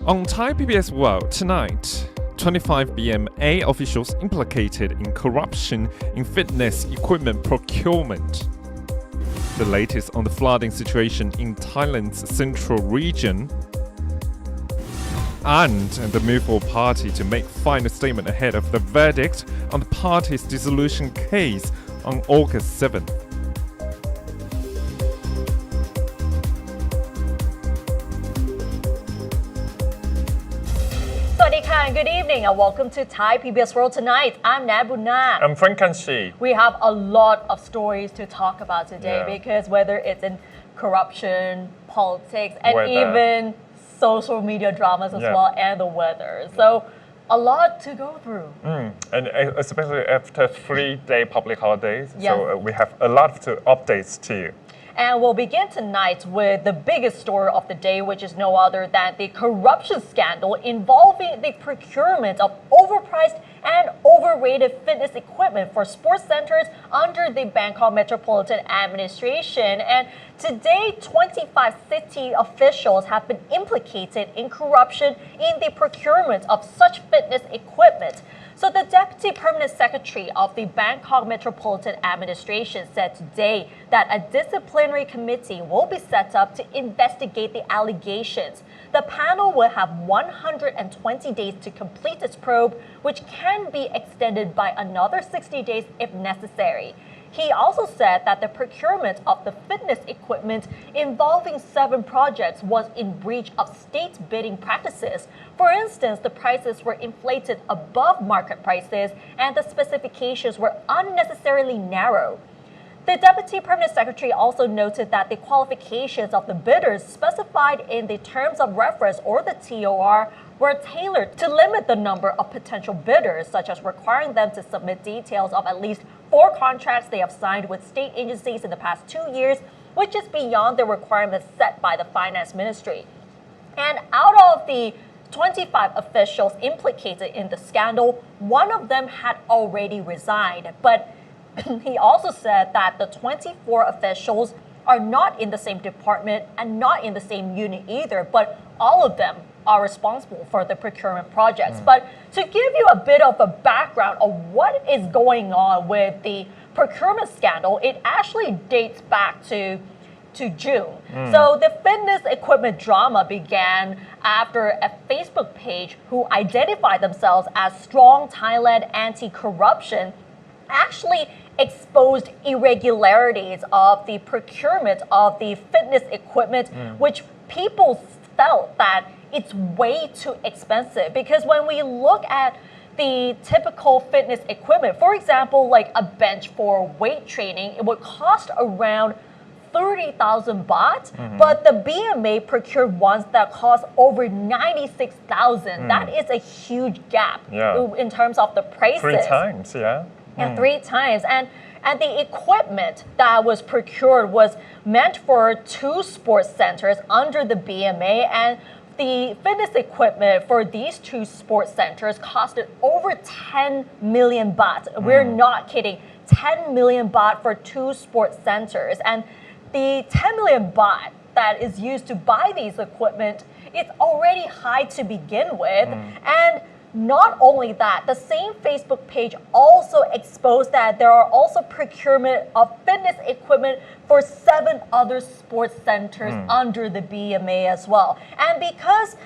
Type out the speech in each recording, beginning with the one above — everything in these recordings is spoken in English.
On Thai PBS World tonight, 25 BMA officials implicated in corruption in fitness equipment procurement. The latest on the flooding situation in Thailand's central region. And the Movable Party to make final statement ahead of the verdict on the party's dissolution case on August 7th. Good evening and welcome to Thai PBS World Tonight. I'm Nabuna. I'm Frank Kanshi. We have a lot of stories to talk about today because whether it's in corruption, politics, and even social media dramas as well, and the weather. So a lot to go through. And especially after 3-day public holidays. So we have a lot of updates to you. And we'll begin tonight with the biggest story of the day, which is no other than the corruption scandal involving the procurement of overpriced and overrated fitness equipment for sports centers under the Bangkok Metropolitan Administration. And today, 25 city officials have been implicated in corruption in the procurement of such fitness equipment. So the Deputy Permanent Secretary of the Bangkok Metropolitan Administration said today that a disciplinary committee will be set up to investigate the allegations. The panel will have 120 days to complete its probe, which can be extended by another 60 days if necessary. He also said that the procurement of the fitness equipment involving 7 projects was in breach of state bidding practices. For instance, the prices were inflated above market prices and the specifications were unnecessarily narrow. The Deputy Permanent Secretary also noted that the qualifications of the bidders specified in the Terms of Reference or the TOR were tailored to limit the number of potential bidders, such as requiring them to submit details of at least 4 contracts they have signed with state agencies in the past 2 years, which is beyond the requirements set by the Finance Ministry. And out of the 25 officials implicated in the scandal, one of them had already resigned, but he also said that the 24 officials are not in the same department and not in the same unit either, but all of them are responsible for the procurement projects. But to give you a bit of a background of what is going on with the procurement scandal, it actually dates back to June. So the fitness equipment drama began after a Facebook page who identified themselves as Strong Thailand Anti-Corruption actually exposed irregularities of the procurement of the fitness equipment, which people felt that it's way too expensive. Because when we look at the typical fitness equipment, for example, like a bench for weight training, it would cost around 30,000 baht, but the BMA procured ones that cost over 96,000. That is a huge gap in terms of the prices. 3 times, And 3 times. And the equipment that was procured was meant for 2 sports centers under the BMA, and the fitness equipment for these 2 sports centers costed over 10 million baht. We're not kidding. 10 million baht for 2 sports centers. And the 10 million baht that is used to buy these equipment, it's already high to begin with. And not only that, the same Facebook page also exposed that there are also procurement of fitness equipment for 7 other sports centers under the BMA as well. And because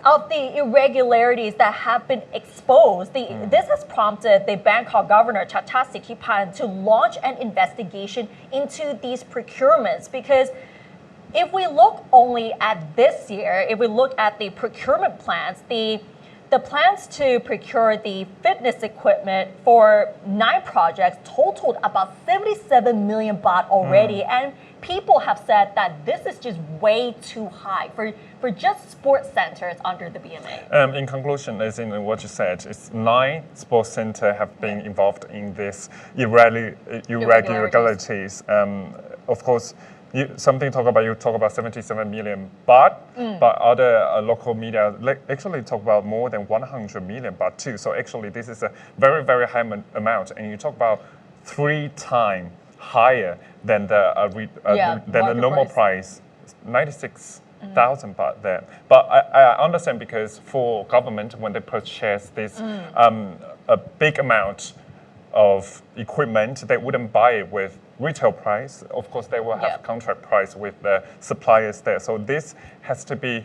of the irregularities that have been exposed, this has prompted the Bangkok Governor Chatat Sithipan to launch an investigation into these procurements. Because if we look only at this year, if we look at the procurement plans, the plans to procure the fitness equipment for 9 projects totaled about 77 million baht already. And people have said that this is just way too high for just sports centers under the BMA. In conclusion, as in what you said, it's 9 sports centers have been involved in this irregularities. Of course, you talk about 77 million baht, but other local media actually talk about more than 100 million baht too. So actually, this is a very, very high amount, and you talk about 3 times higher than the normal price, 96 1,000 baht there. But I understand because for government, when they purchase this a big amount of equipment, they wouldn't buy it with retail price. Of course, they will have contract price with the suppliers there. So this has to be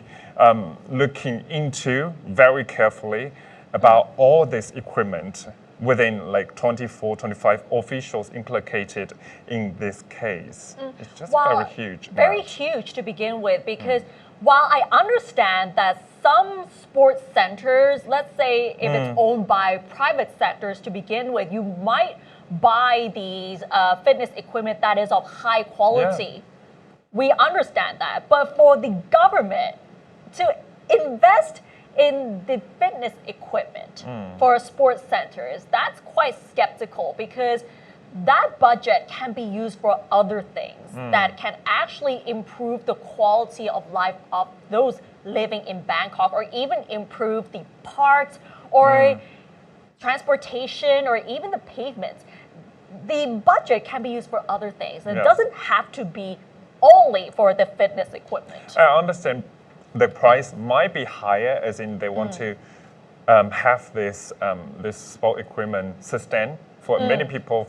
looking into very carefully about all this equipment within like 24, 25 officials implicated in this case. It's just very huge. Very huge to begin with, because while I understand that some sports centers, let's say if it's owned by private sectors to begin with, you might buy these fitness equipment that is of high quality. Yeah. We understand that. But for the government to invest in the fitness equipment for sports centers, that's quite skeptical, because that budget can be used for other things that can actually improve the quality of life of those living in Bangkok, or even improve the parks or transportation or even the pavements. The budget can be used for other things. It doesn't have to be only for the fitness equipment. I understand the price might be higher, as in they want to have this sport equipment sustained for many people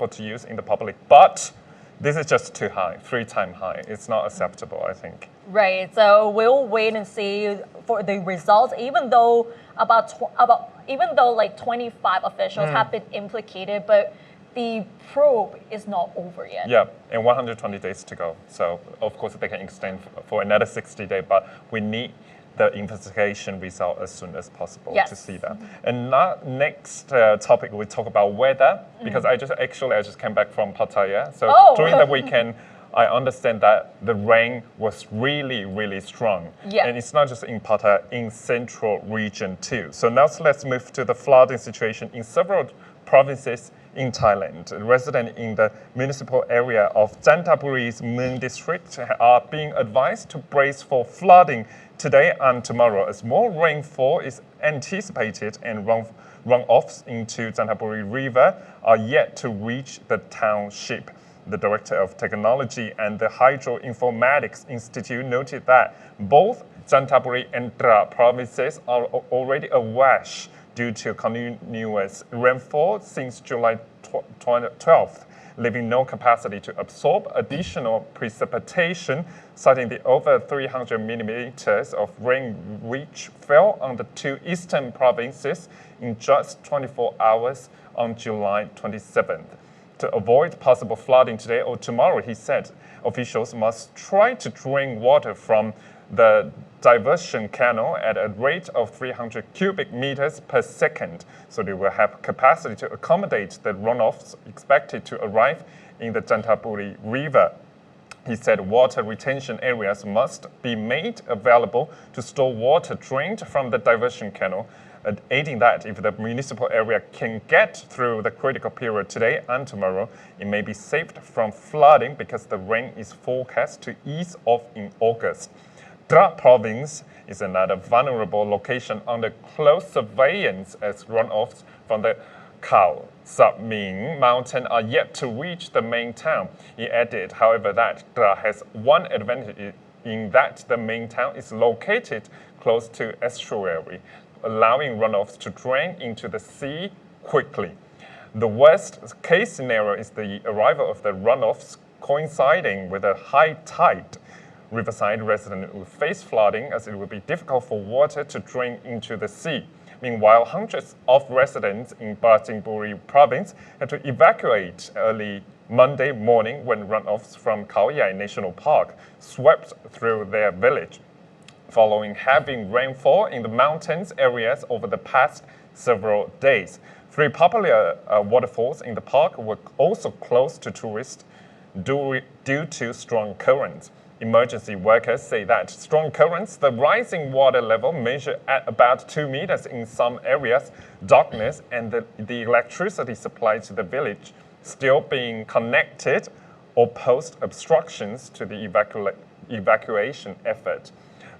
to use in the public. But this is just too high, 3 times high. It's not acceptable, I think. Right. So we'll wait and see for the results. Even though like 25 officials have been implicated, but the probe is not over yet. Yeah, and 120 days to go. So of course they can extend for another 60 days, but we need the investigation result as soon as possible to see that. And next topic, we talk about weather, because I just came back from Pattaya. So during the weekend, I understand that the rain was really, really strong. Yeah. And it's not just in Pattaya, in central region too. So now let's move to the flooding situation in several provinces in Thailand. Residents in the municipal area of Chanthaburi's Mueang district are being advised to brace for flooding today and tomorrow, as more rainfall is anticipated and runoffs into Chanthaburi River are yet to reach the township. The Director of Technology and the Hydroinformatics Institute noted that both Chanthaburi and Tra provinces are already awash due to continuous rainfall since July 12th, leaving no capacity to absorb additional precipitation, citing the over 300 millimeters of rain which fell on the 2 eastern provinces in just 24 hours on July 27th. To avoid possible flooding today or tomorrow, he said, officials must try to drain water from the diversion canal at a rate of 300 cubic meters per second, so they will have capacity to accommodate the runoffs expected to arrive in the Chanthaburi River. He said water retention areas must be made available to store water drained from the diversion canal, aiding that if the municipal area can get through the critical period today and tomorrow, it may be saved from flooding because the rain is forecast to ease off in August. Tra province is another vulnerable location under close surveillance as runoffs from the Khao Sapming mountain are yet to reach the main town. He added, however, that Tra has one advantage in that the main town is located close to estuary, allowing runoffs to drain into the sea quickly. The worst case scenario is the arrival of the runoffs coinciding with a high tide. Riverside residents will face flooding as it will be difficult for water to drain into the sea. Meanwhile, hundreds of residents in Prachinburi province had to evacuate early Monday morning when runoffs from Khao Yai National Park swept through their village, following heavy rainfall in the mountains areas over the past several days. 3 popular waterfalls in the park were also closed to tourists due to strong currents. Emergency workers say that strong currents, the rising water level measured at about 2 meters in some areas, darkness, and the electricity supply to the village still being connected or pose obstructions to the evacuation effort.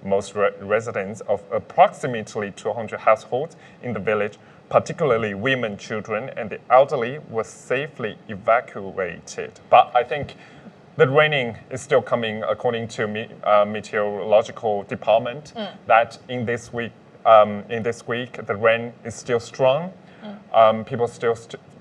Most residents of approximately 200 households in the village, particularly women, children, and the elderly, were safely evacuated. But I think the raining is still coming according to meteorological department that in this week the rain is still strong. People still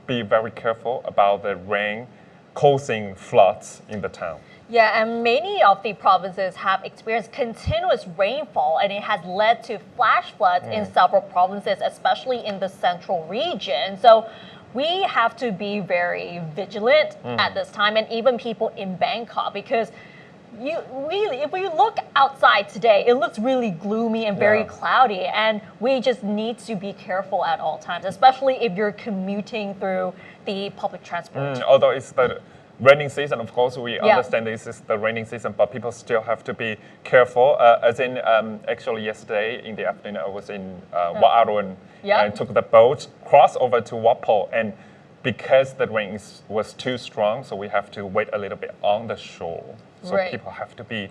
be very careful about the rain causing floods in the town. Yeah, and many of the provinces have experienced continuous rainfall, and it has led to flash floods in several provinces, especially in the central region. So we have to be very vigilant at this time, and even people in Bangkok, because if you look outside today, it looks really gloomy and very cloudy, and we just need to be careful at all times, especially if you're commuting through the public transport. Although it's the raining season, of course, we understand this is the raining season, but people still have to be careful. As in, actually yesterday in the afternoon, I was in Wat Arun and took the boat, crossed over to Wat Po, and because the rain was too strong, so we have to wait a little bit on the shore. So people have to be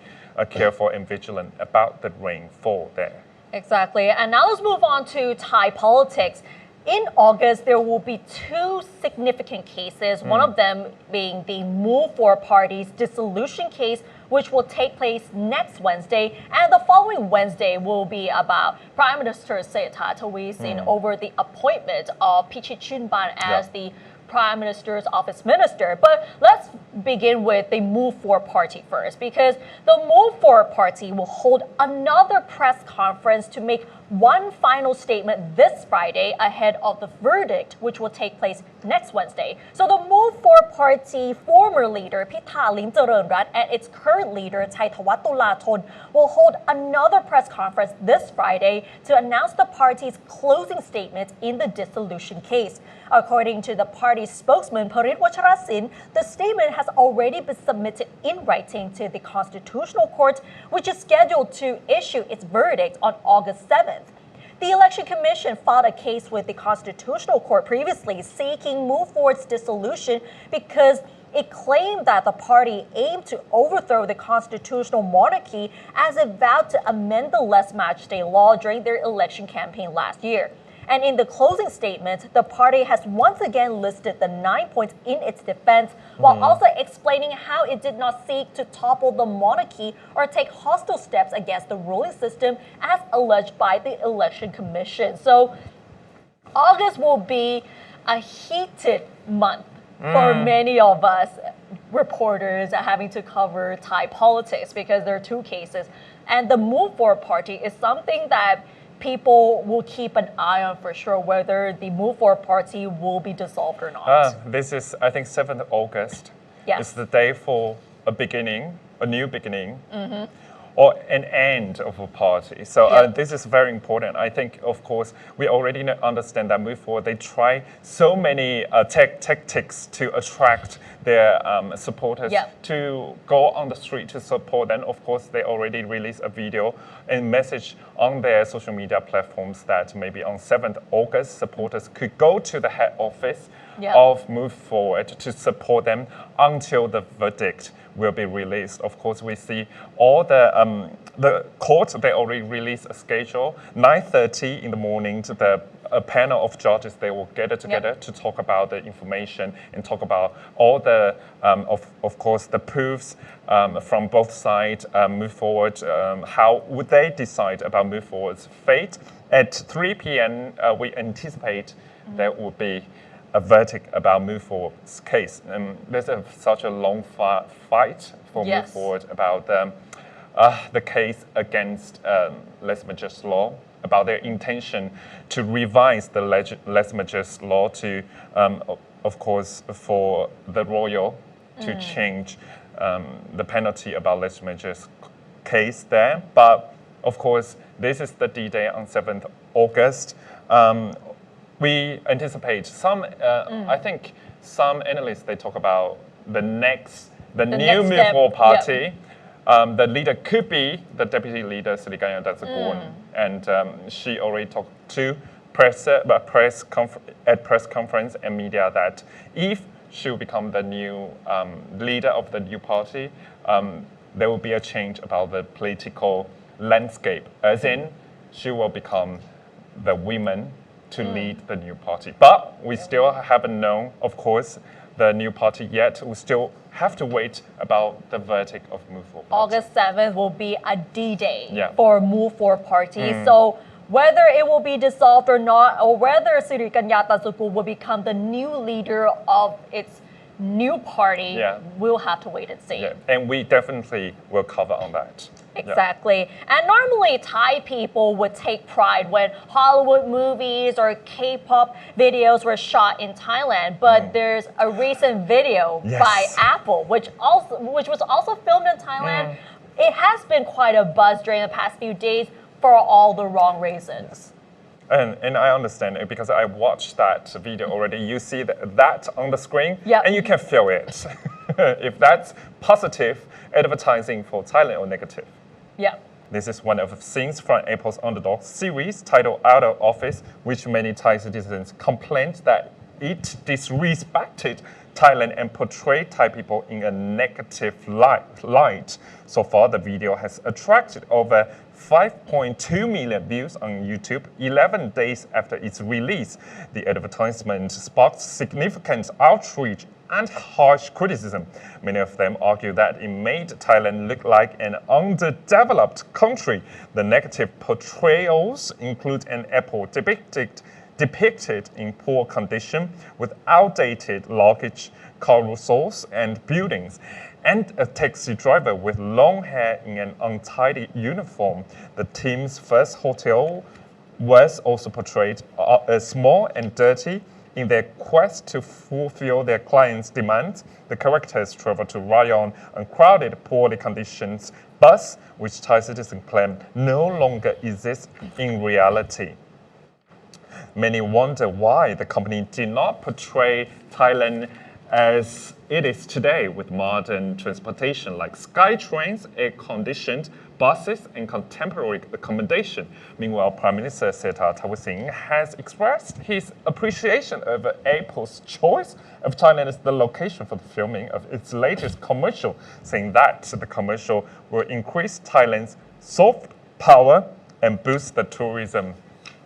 careful and vigilant about the rainfall there. Exactly. And now let's move on to Thai politics. In August, there will be two significant cases, one of them being the Move For Party's dissolution case, which will take place next Wednesday. And the following Wednesday will be about Prime Minister Srettha Thavisin over the appointment of Pichit Chunban as the Prime Minister's Office Minister. But let's begin with the Move For Party first, because the Move For Party will hold another press conference to make one final statement this Friday ahead of the verdict, which will take place next Wednesday. So the Move For Party former leader Pitha Limjaroenrat and its current leader Chaithawat Tulathon will hold another press conference this Friday to announce the party's closing statement in the dissolution case. According to the party's spokesman Parit Wacharasin, the statement has already been submitted in writing to the Constitutional Court, which is scheduled to issue its verdict on August 7th. The Election Commission filed a case with the Constitutional Court previously seeking Move Forward's dissolution because it claimed that the party aimed to overthrow the constitutional monarchy as it vowed to amend the last match day law during their election campaign last year. And in the closing statement, the party has once again listed the 9 points in its defense, while also explaining how it did not seek to topple the monarchy or take hostile steps against the ruling system as alleged by the Election Commission. So August will be a heated month for many of us reporters having to cover Thai politics, because there are two cases. And the Move For Party is something that people will keep an eye on for sure, whether the Move For Party will be dissolved or not. This is, I think, 7th August. Yes. It's the day for a beginning, a new beginning, or an end of a party. So this is very important. I think, of course, we already understand that Move Forward, they try so many tactics to attract their supporters to go on the street to support. And of course, they already released a video and message on their social media platforms that maybe on 7th August, supporters could go to the head office of Move Forward to support them until the verdict will be released. Of course, we see all the court, they already released a schedule. 9:30 in the morning, a panel of judges, they will gather together to talk about the information and talk about all the, of course, the proofs from both sides, Move Forward, how would they decide about Move Forward's fate. At 3 p.m., we anticipate there will be a verdict about Move Forward's case. There's such a long fight for Move Forward about the case against lèse-majesté law, about their intention to revise the lèse-majesté law to, of course, for the royal to change the penalty about lèse-majesté case there. But of course, this is the D-Day on 7th August. We anticipate some, I think some analysts, they talk about the new Move Forward Party. The leader could be the deputy leader, Sirikanya Datsakorn, and she already talked to press conference and media that if she will become the new leader of the new party, there will be a change about the political landscape, as in she will become the woman to lead the new party. But we still haven't known, of course, the new party yet. We still have to wait about the verdict of Move For Party. August 7th will be a D-Day for Move For Party. So whether it will be dissolved or not, or whether Sirikanya Tasukul will become the new leader of its new party, we'll have to wait and see. And we definitely will cover on that. Exactly. And normally Thai people would take pride when Hollywood movies or K-pop videos were shot in Thailand, but there's a recent video by Apple, which was also filmed in Thailand. It has been quite a buzz during the past few days for all the wrong reasons. And I understand it because I watched that video already. You see that on the screen, and you can feel it. If that's positive advertising for Thailand or negative. Yeah. This is one of the scenes from Apple's Underdog series titled Out of Office, which many Thai citizens complained that it disrespected Thailand and portrayed Thai people in a negative light. So far, the video has attracted over 5.2 million views on YouTube 11 days after its release. The advertisement sparked significant outrage and harsh criticism. Many of them argue that it made Thailand look like an underdeveloped country. The negative portrayals include an Apple depicted in poor condition with outdated luggage, carousels and buildings, and a taxi driver with long hair in an untidy uniform. The team's first hotel was also portrayed as small and dirty. In their quest to fulfill their clients' demands, the characters travel to Rayon, a crowded, poorly conditioned bus, which Thai citizens claim no longer exists in reality. Many wonder why the company did not portray Thailand as it is today, with modern transportation like sky trains, air-conditioned buses, and contemporary accommodation. Meanwhile, Prime Minister Seta Thavisin has expressed his appreciation of Apple's choice of Thailand as the location for the filming of its latest commercial, saying that the commercial will increase Thailand's soft power and boost the tourism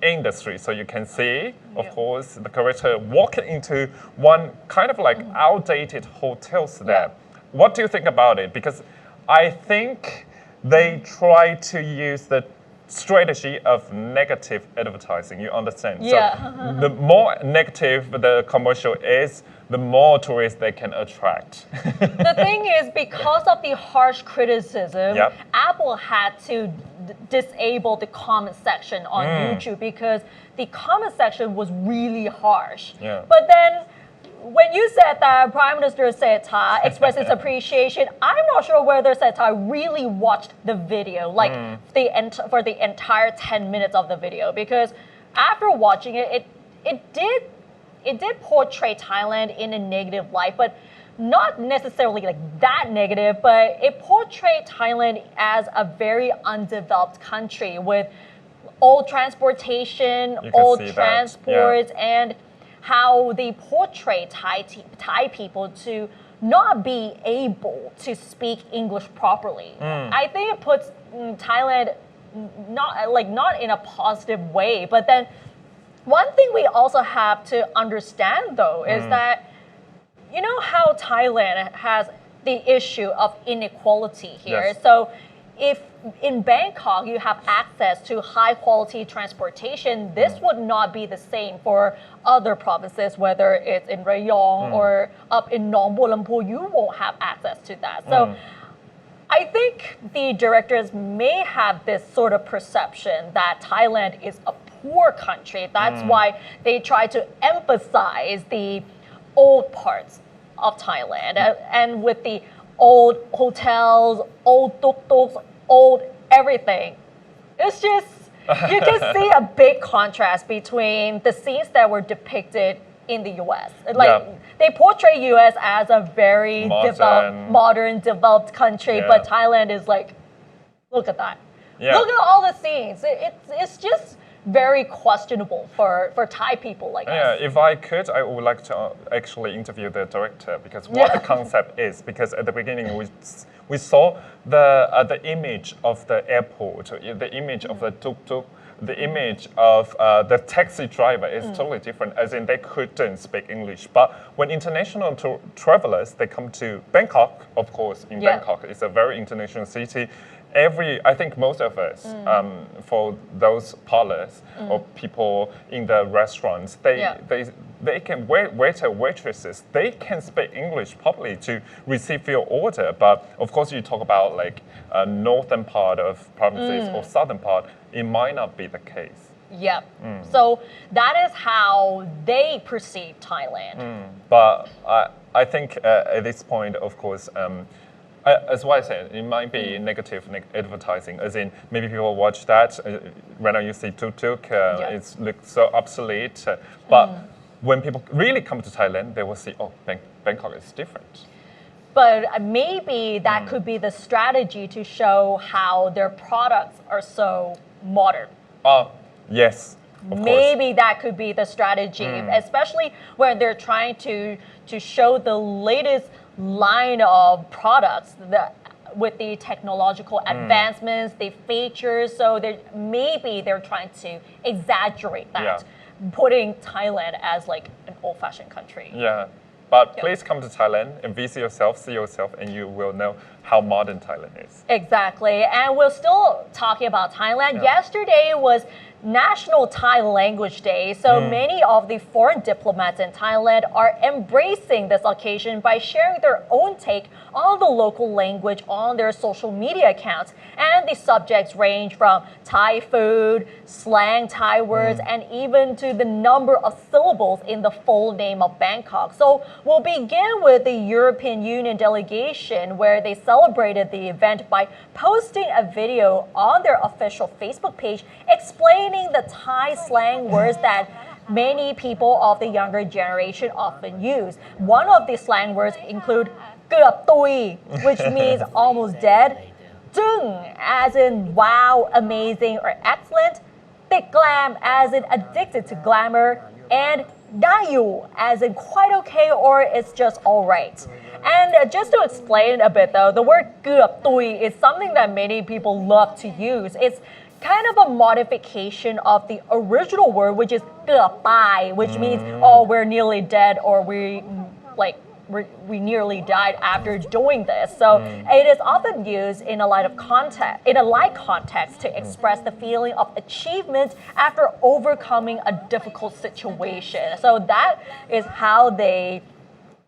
industry. So you can see, of course, the character walking into one kind of like outdated hotels there. What do you think about it? Because I think they try to use the strategy of negative advertising. You understand? So the more negative the commercial is, the more tourists they can attract. The thing is, because of the harsh criticism, Apple had to disable the comment section on YouTube because the comment section was really harsh. But then when you said that Prime Minister Seta expressed his appreciation, I'm not sure whether Seta really watched the video, like for the entire 10 minutes of the video, because after watching it, it did portray Thailand in a negative light, but not necessarily like that negative, but it portrayed Thailand as a very undeveloped country with old transportation, old transports, and how they portray Thai people to not be able to speak English properly. I think it puts Thailand not in a positive way. But then one thing we also have to understand though is that you know how Thailand has the issue of inequality here. So if in Bangkok you have access to high quality transportation, this would not be the same for other provinces, whether it's in Rayong or up in Nong Bualampu, you won't have access to that. So I think the directors may have this sort of perception that Thailand is a poor country. That's why they try to emphasize the old parts of Thailand and with the old hotels, old tuk-tuks, old everything. It's just, you can see a big contrast between the scenes that were depicted in the US. Like they portray US as a very modern, developed country, but Thailand is like, look at that. Look at all the scenes. It's just very questionable for Thai people like us. Yeah, if I could, I would like to actually interview the director because what the concept is. Because at the beginning we saw the image of the airport, the image of the tuk-tuk the image of the taxi driver is totally different, as in they couldn't speak English. But when international travelers, they come to Bangkok, of course, in Bangkok, it's a very international city. I think most of us, for those parlors or people in the restaurants, they can waiter, waitresses, they can speak English properly to receive your order. But of course, you talk about like northern part of provinces or southern part, it might not be the case. Yep. So that is how they perceive Thailand. But I think at this point, of course, as what I said, it might be negative advertising, as in maybe people watch that, right now you see tuk-tuk, it looks so obsolete. But when people really come to Thailand, they will see, oh, Bangkok is different. But maybe that could be the strategy to show how their products are so modern. Yes. Maybe that could be the strategy, especially when they're trying to show the latest line of products with the technological advancements, the features. So maybe they're trying to exaggerate that, putting Thailand as like an old-fashioned country. Yeah. But please come to Thailand and visit yourself, see yourself, and you will know how modern Thailand is. Exactly. And we're still talking about Thailand. Yesterday was National Thai Language Day, so many of the foreign diplomats in Thailand are embracing this occasion by sharing their own take on the local language on their social media accounts. And the subjects range from Thai food, slang Thai words, and even to the number of syllables in the full name of Bangkok. So we'll begin with the European Union delegation, where they celebrated the event by posting a video on their official Facebook page explaining the Thai slang words that many people of the younger generation often use. One of the slang words include "Kuap tui," which means almost dead, "Dung," as in wow, amazing or excellent, "Tik glam," as in addicted to glamour, and "Dayu," as in quite okay or it's just alright. And just to explain a bit though, the word "Kuap tui" is something that many people love to use. It's kind of a modification of the original word, which is "Kuap tai," which means, oh, we're nearly dead, or we nearly died after doing this. So it is often used in a light context to express the feeling of achievement after overcoming a difficult situation. So that is how they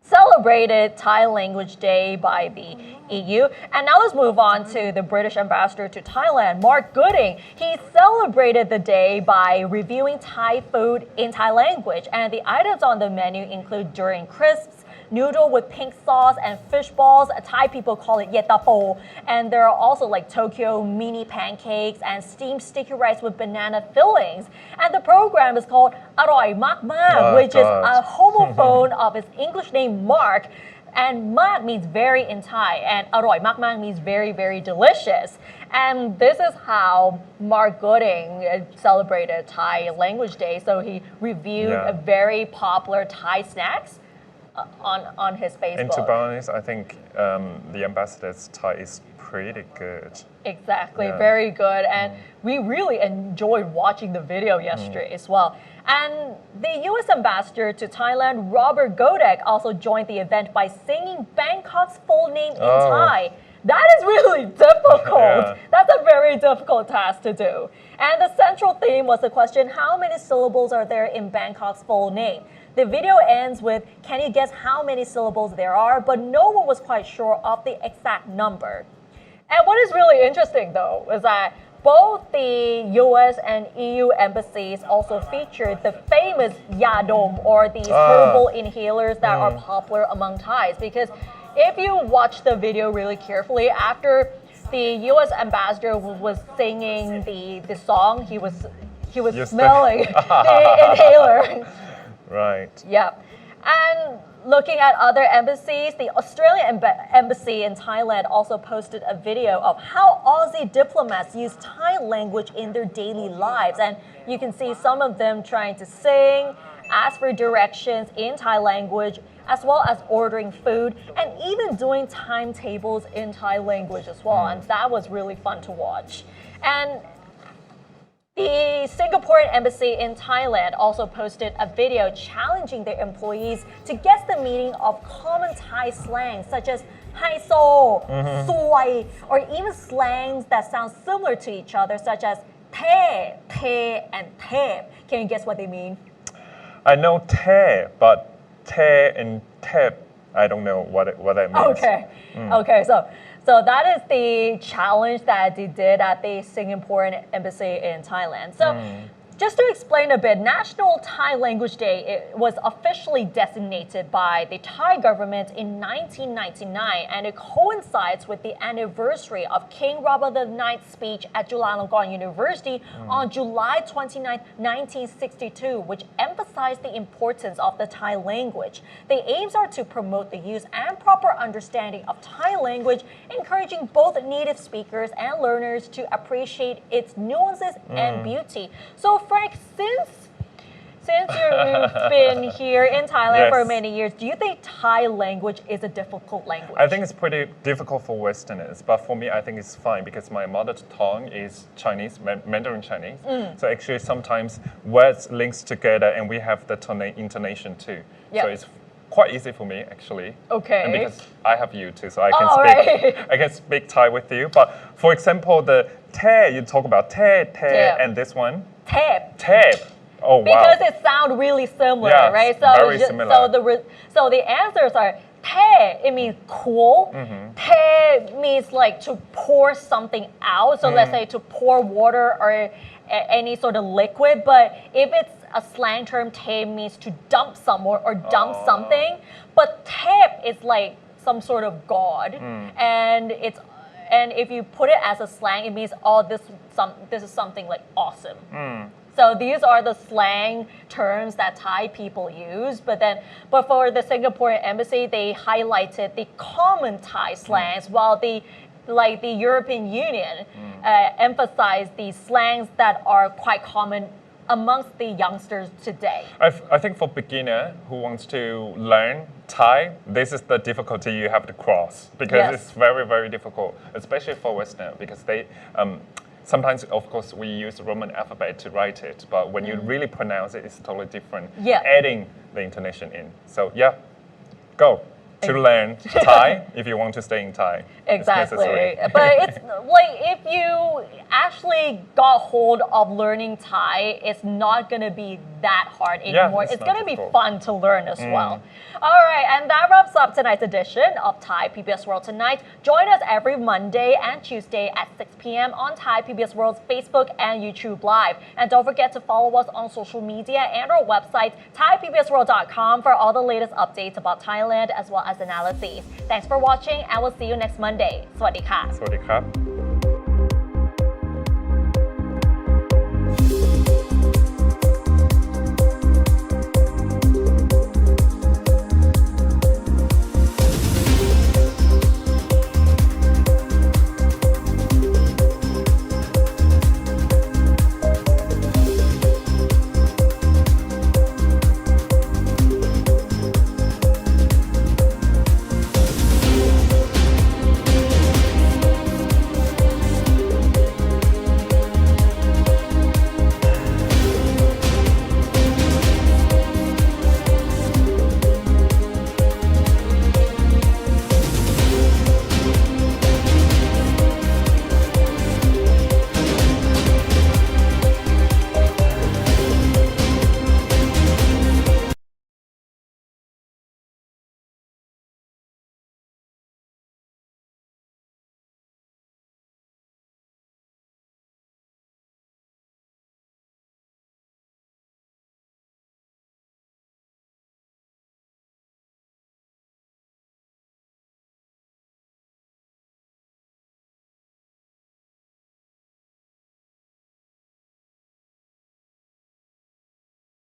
celebrated Thai Language Day by the EU. And now let's move on to the British ambassador to Thailand, Mark Gooding. He celebrated the day by reviewing Thai food in Thai language. And the items on the menu include durian crisps, noodle with pink sauce, and fish balls. Thai people call it yetafo. And there are also like Tokyo mini pancakes and steamed sticky rice with banana fillings. And the program is called Aroi Mak Mak, which is a homophone of his English name Mark. And mak means very in Thai, and aroi mak mak means very, very delicious. And this is how Mark Gooding celebrated Thai Language Day. So he reviewed a very popular Thai snacks on his Facebook. And to be honest, I think the ambassador's Thai is pretty good. Exactly, very good. And we really enjoyed watching the video yesterday as well. And the U.S. ambassador to Thailand, Robert Godek, also joined the event by singing Bangkok's full name in Thai. That is really difficult. That's a very difficult task to do. And the central theme was the question, how many syllables are there in Bangkok's full name? The video ends with, can you guess how many syllables there are? But no one was quite sure of the exact number. And what is really interesting, though, is that both the US and EU embassies also featured the famous Yadom, or these herbal inhalers that are popular among Thais. Because if you watch the video really carefully, after the US ambassador was singing the song, he was smelling the inhaler. Right. Yeah. And looking at other embassies, the Australian embassy in Thailand also posted a video of how Aussie diplomats use Thai language in their daily lives. And you can see some of them trying to sing, ask for directions in Thai language, as well as ordering food, and even doing timetables in Thai language as well. And that was really fun to watch. And The Singaporean embassy in Thailand also posted a video challenging their employees to guess the meaning of common Thai slang such as haiso, soy, or even slangs that sound similar to each other such as te, and tep. Can you guess what they mean? I know te, but te and tep, I don't know what that means. Okay, so that is the challenge that they did at the Singaporean embassy in Thailand. So just to explain a bit, National Thai Language Day it was officially designated by the Thai government in 1999, and it coincides with the anniversary of King Robert IX's speech at Chulalongkorn University on July 29, 1962, which emphasized the importance of the Thai language. The aims are to promote the use and proper understanding of Thai language, encouraging both native speakers and learners to appreciate its nuances and beauty. So Frank, since you've been here in Thailand for many years, do you think Thai language is a difficult language? I think it's pretty difficult for Westerners, but for me, I think it's fine because my mother tongue is Chinese, Mandarin Chinese. So actually, sometimes words links together, and we have the intonation too. So it's quite easy for me actually. Okay. And because I have you too, so I can I can speak Thai with you. But for example, the te you talk about te, and this one. Tep. Oh wow. Because it sounds really similar, right? So very similar. So the answers are te. It means cool. Te means like to pour something out. So let's say to pour water or any sort of liquid. But if it's a slang term, te means to dump somewhere or dump something. But tep is like some sort of god, and if you put it as a slang, it means this is something like awesome. So these are the slang terms that Thai people use. But for the Singaporean embassy, they highlighted the common Thai slangs, while the European Union emphasized the slangs that are quite common amongst the youngsters today. I think for beginner who wants to learn Thai, this is the difficulty you have to cross because it's very, very difficult, especially for Western because they sometimes, of course, we use Roman alphabet to write it, but when you really pronounce it, it's totally different. Adding the intonation in. So go to learn Thai if you want to stay in Thai. Exactly. But it's like if you actually got hold of learning Thai, it's not going to be that hard anymore. It's going to be fun to learn as well. All right, and that wraps up tonight's edition of Thai PBS World Tonight. Join us every Monday and Tuesday at 6 p.m. on Thai PBS World's Facebook and YouTube Live. And don't forget to follow us on social media and our website, thaipbsworld.com, for all the latest updates about Thailand as well as analyses. Thanks for watching, and we'll see you next Monday. สวัสดีค่ะ สวัสดีครับ